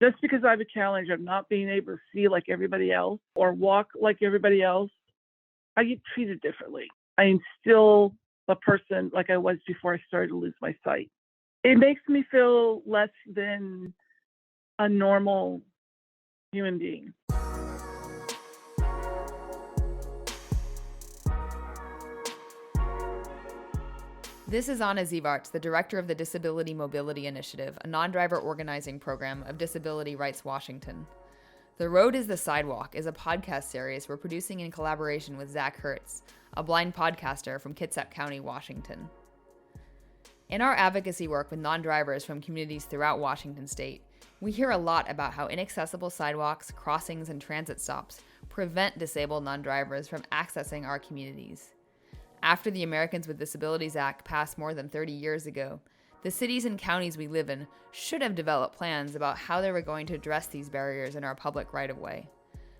Just because I have a challenge of not being able to see like everybody else or walk like everybody else, I get treated differently. I am still a person like I was before I started to lose my sight. It makes me feel less than a normal human being. This is Anna Zivarts, the director of the Disability Mobility Initiative, a non-driver organizing program of Disability Rights Washington. The Road is the Sidewalk is a podcast series we're producing in collaboration with Zack Hurtz, a blind podcaster from Kitsap County, Washington. In our advocacy work with non-drivers from communities throughout Washington state, we hear a lot about how inaccessible sidewalks, crossings, and transit stops prevent disabled non-drivers from accessing our communities. After the Americans with Disabilities Act passed more than 30 years ago, the cities and counties we live in should have developed plans about how they were going to address these barriers in our public right-of-way.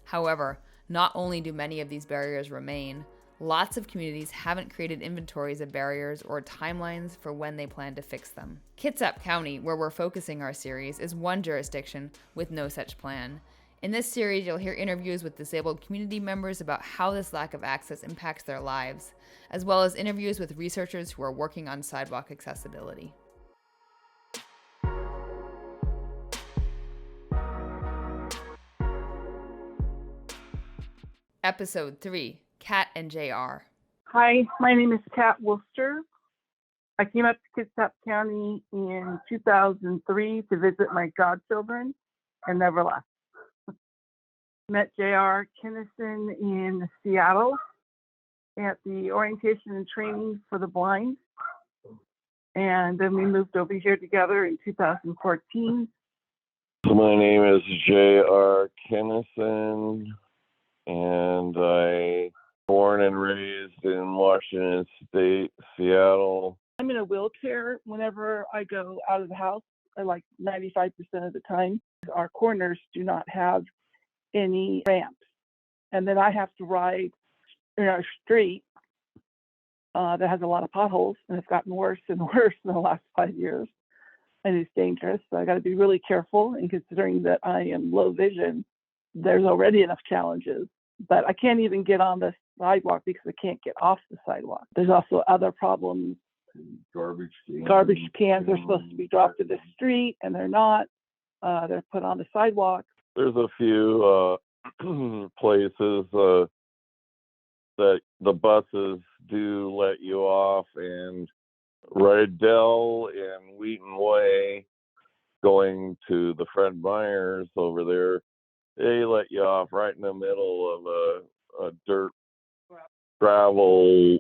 However, not only do many of these barriers remain, lots of communities haven't created inventories of barriers or timelines for when they plan to fix them. Kitsap County, where we're focusing our series, is one jurisdiction with no such plan. In this series, you'll hear interviews with disabled community members about how this lack of access impacts their lives, as well as interviews with researchers who are working on sidewalk accessibility. Episode 3, Kat and JR. Hi, my name is Kat Worcester. I came up to Kitsap County in 2003 to visit my godchildren and never left. Met JR Kinnison in Seattle at the orientation and training for the blind. And then we moved over here together in 2014. My name is J.R. Kinnison, and I born and raised in Washington State, Seattle. I'm in a wheelchair whenever I go out of the house, like 95% of the time. Our corners do not have any ramps. And then I have to ride in our street that has a lot of potholes, and it's gotten worse and worse in the last 5 years. And it's dangerous. So I got to be really careful. And considering that I am low vision, there's already enough challenges. But I can't even get on the sidewalk because I can't get off the sidewalk. There's also other problems. Garbage cans are supposed to be dropped to the street, and they're not. They're put on the sidewalk. There's a few places that the buses do let you off, and Rydell and Wheaton Way going to the Fred Meyers over there, they let you off right in the middle of a dirt gravel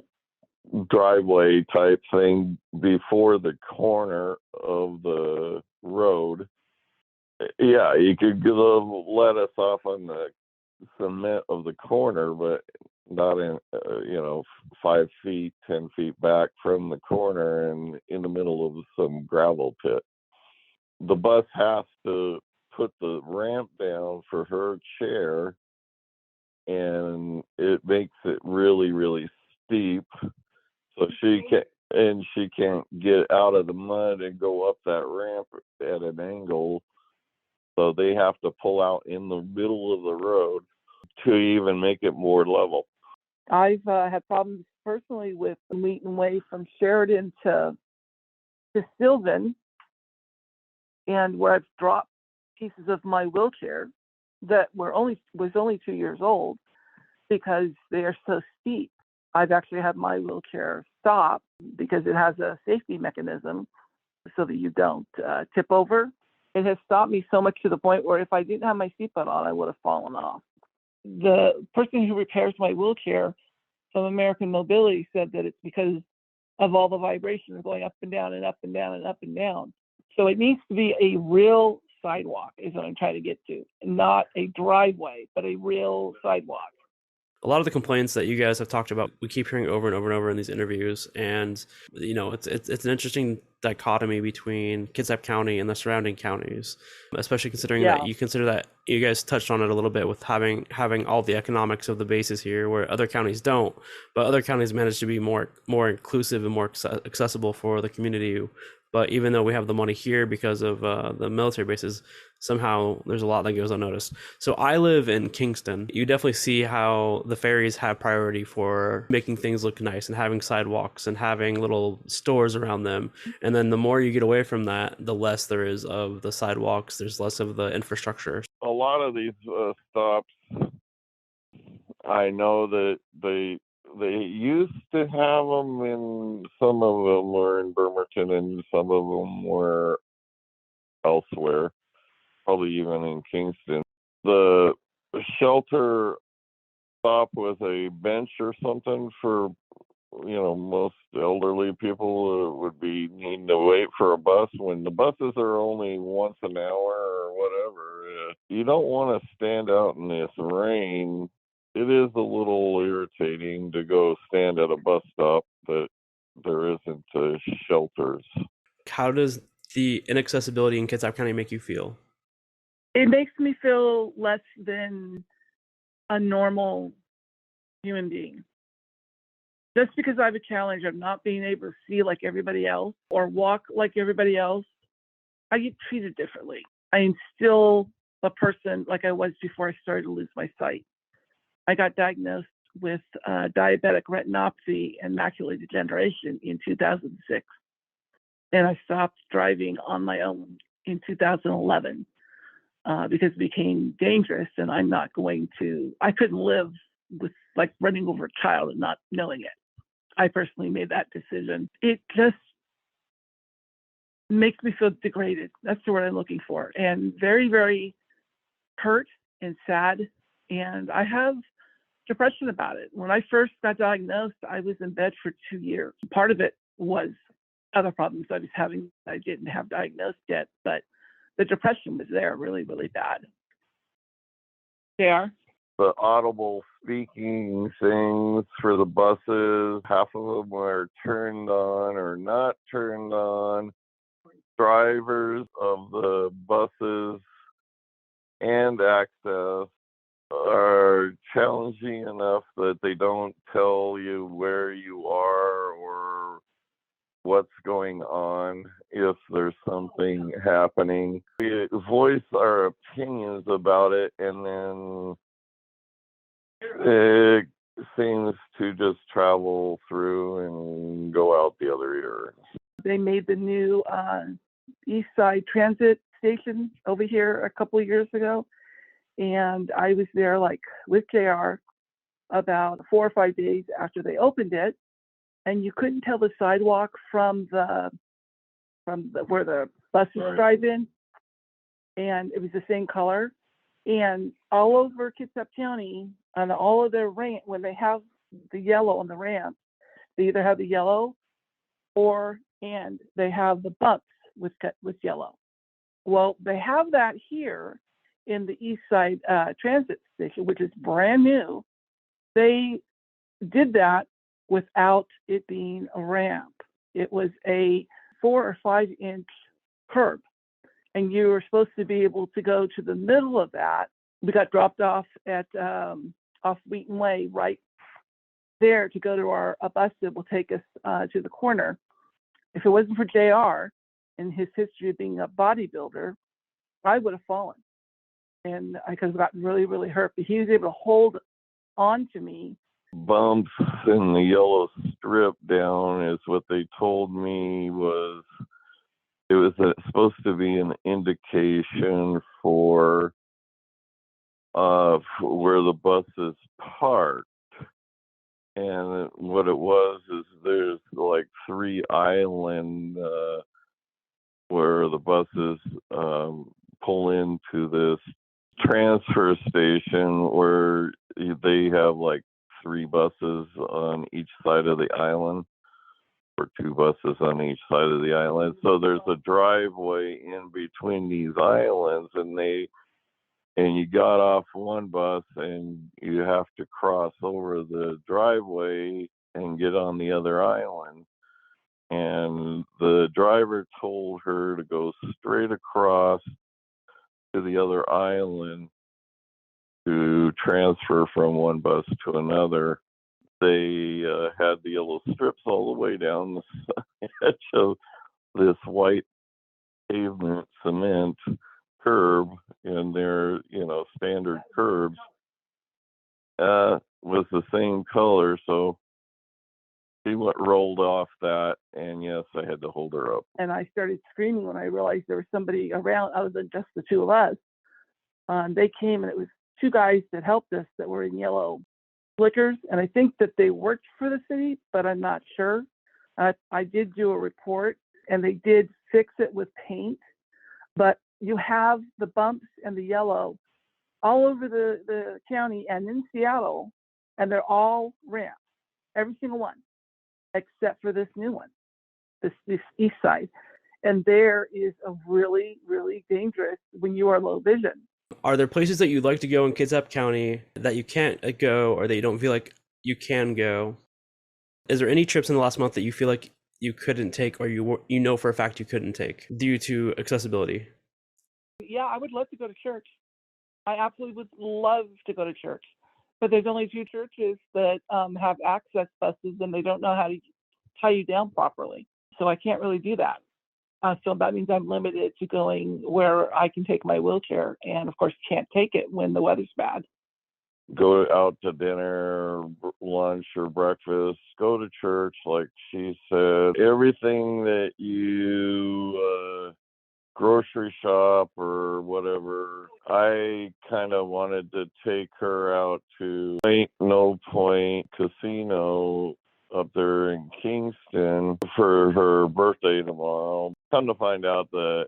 driveway type thing before the corner of the road. Yeah, you could let us off on the cement of the corner, but not in, 5 feet, 10 feet back from the corner and in the middle of some gravel pit. The bus has to put the ramp down for her chair, and it makes it really, really steep. So she can't get out of the mud and go up that ramp at an angle. So they have to pull out in the middle of the road to even make it more level. I've had problems personally with Wheaton Way from Sheridan to Sylvan, and where I've dropped pieces of my wheelchair that was only 2 years old because they are so steep. I've actually had my wheelchair stop because it has a safety mechanism so that you don't tip over. It has stopped me so much to the point where if I didn't have my seatbelt on, I would have fallen off. The person who repairs my wheelchair from American Mobility said that it's because of all the vibrations going up and down and up and down and up and down. So it needs to be a real sidewalk is what I'm trying to get to, not a driveway, but a real sidewalk. A lot of the complaints that you guys have talked about, we keep hearing over and over and over in these interviews. And, it's an interesting dichotomy between Kitsap County and the surrounding counties, especially considering that you consider that you guys touched on it a little bit with having all the economics of the bases here where other counties don't, but other counties manage to be more inclusive and more accessible for the community But even though we have the money here because of the military bases, somehow there's a lot that goes unnoticed. So I live in Kingston. You definitely see how the ferries have priority for making things look nice and having sidewalks and having little stores around them. And then the more you get away from that, the less there is of the sidewalks. There's less of the infrastructure. A lot of these stops, I know that they used to have them, and some of them were in Bremerton and some of them were elsewhere, probably even in Kingston. The shelter stop with a bench or something for, most elderly people would be needing to wait for a bus when the buses are only once an hour or whatever. You don't want to stand out in this rain. It is a little irritating to go stand at a bus stop that there isn't shelters. How does the inaccessibility in Kitsap County make you feel? It makes me feel less than a normal human being. Just because I have a challenge of not being able to see like everybody else or walk like everybody else, I get treated differently. I am still a person like I was before I started to lose my sight. I got diagnosed with diabetic retinopathy and macular degeneration in 2006. And I stopped driving on my own in 2011 because it became dangerous, and I couldn't live with like running over a child and not knowing it. I personally made that decision. It just makes me feel degraded. That's the word I'm looking for. And very, very hurt and sad. And I have depression about it. When I first got diagnosed, I was in bed for 2 years. Part of it was other problems I was having I didn't have diagnosed yet, but the depression was there really, really bad. JR? The audible speaking things for the buses, half of them are turned on or not turned on. Drivers of the buses and access are challenging enough that they don't tell you where you are or what's going on if there's something happening. We voice our opinions about it, and then it seems to just travel through and go out the other ear. They made the new East Side Transit station over here a couple of years ago, and I was there like with JR about 4 or 5 days after they opened it, and you couldn't tell the sidewalk from where the buses drive in, and it was the same color. And all over Kitsap County, on all of their ramp, when they have the yellow on the ramp, they either have the yellow and they have the bumps with yellow. Well, they have that here in the East Side Transit Station, which is brand new. They did that without it being a ramp. It was a 4 or 5 inch curb, and you were supposed to be able to go to the middle of that. We got dropped off at off Wheaton Way right there to go to a bus that will take us to the corner. If it wasn't for JR and his history of being a bodybuilder, I would have fallen, and I could have gotten really, really hurt. But he was able to hold on to me. Bumps in the yellow strip down is what they told me it was supposed to be an indication for where the bus is parked. And what it was is there's like 3 islands where the buses pull into this transfer station where they have like 3 buses on each side of the island, or 2 buses on each side of the island. So there's a driveway in between these islands, and you got off one bus and you have to cross over the driveway and get on the other island. And the driver told her to go straight across to the other island to transfer from one bus to another. They had the yellow strips all the way down the edge of this white pavement cement curb, and their, standard curbs, was the same color. So she rolled off that, and yes, I had to hold her up. And I started screaming when I realized there was somebody around other than just the two of us. They came, and it was two guys that helped us that were in yellow flickers, and I think that they worked for the city, but I'm not sure. I did do a report, and they did fix it with paint, but you have the bumps and the yellow all over the county and in Seattle, and they're all ramps, every single one, except for this new one, this east side. And there is a really, really dangerous when you are low vision. Are there places that you'd like to go in Kitsap County that you can't go, or that you don't feel like you can go? Is there any trips in the last month that you feel like you couldn't take, or you know for a fact you couldn't take due to accessibility? Yeah, I would love to go to church. I absolutely would love to go to church. But there's only 2 churches that have access buses, and they don't know how to tie you down properly. So I can't really do that. So that means I'm limited to going where I can take my wheelchair, and of course can't take it when the weather's bad. Go out to dinner, lunch, or breakfast. Go to church, like she said. Everything that you grocery shop or whatever. I kind of wanted to take her out to Ain't No Point Casino up there in Kingston for her birthday tomorrow. Come to find out that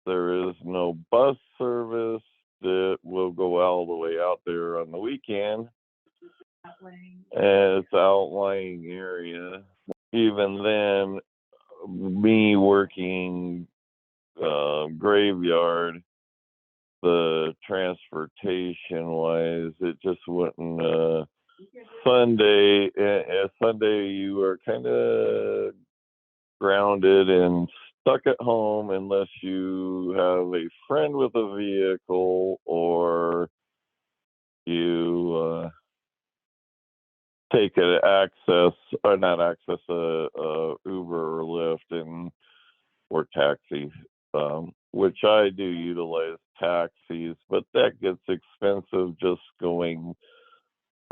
there is no bus service that will go all the way out there on the weekend. And it's an outlying area. Even then, me working graveyard, the transportation wise, it just wouldn't. Sunday you are kind of grounded and stuck at home unless you have a friend with a vehicle, or you take an Uber or Lyft or taxi, which I do utilize taxis, but that gets expensive just going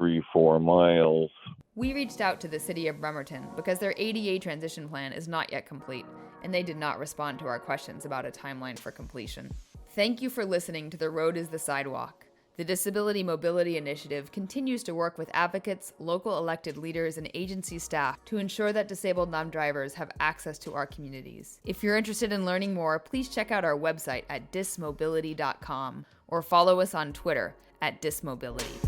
3-4 miles. We reached out to the city of Bremerton because their ADA transition plan is not yet complete, and they did not respond to our questions about a timeline for completion. Thank you for listening to The Road is the Sidewalk. The Disability Mobility Initiative continues to work with advocates, local elected leaders, and agency staff to ensure that disabled non-drivers have access to our communities. If you're interested in learning more, please check out our website at dismobility.com or follow us on Twitter at dismobility.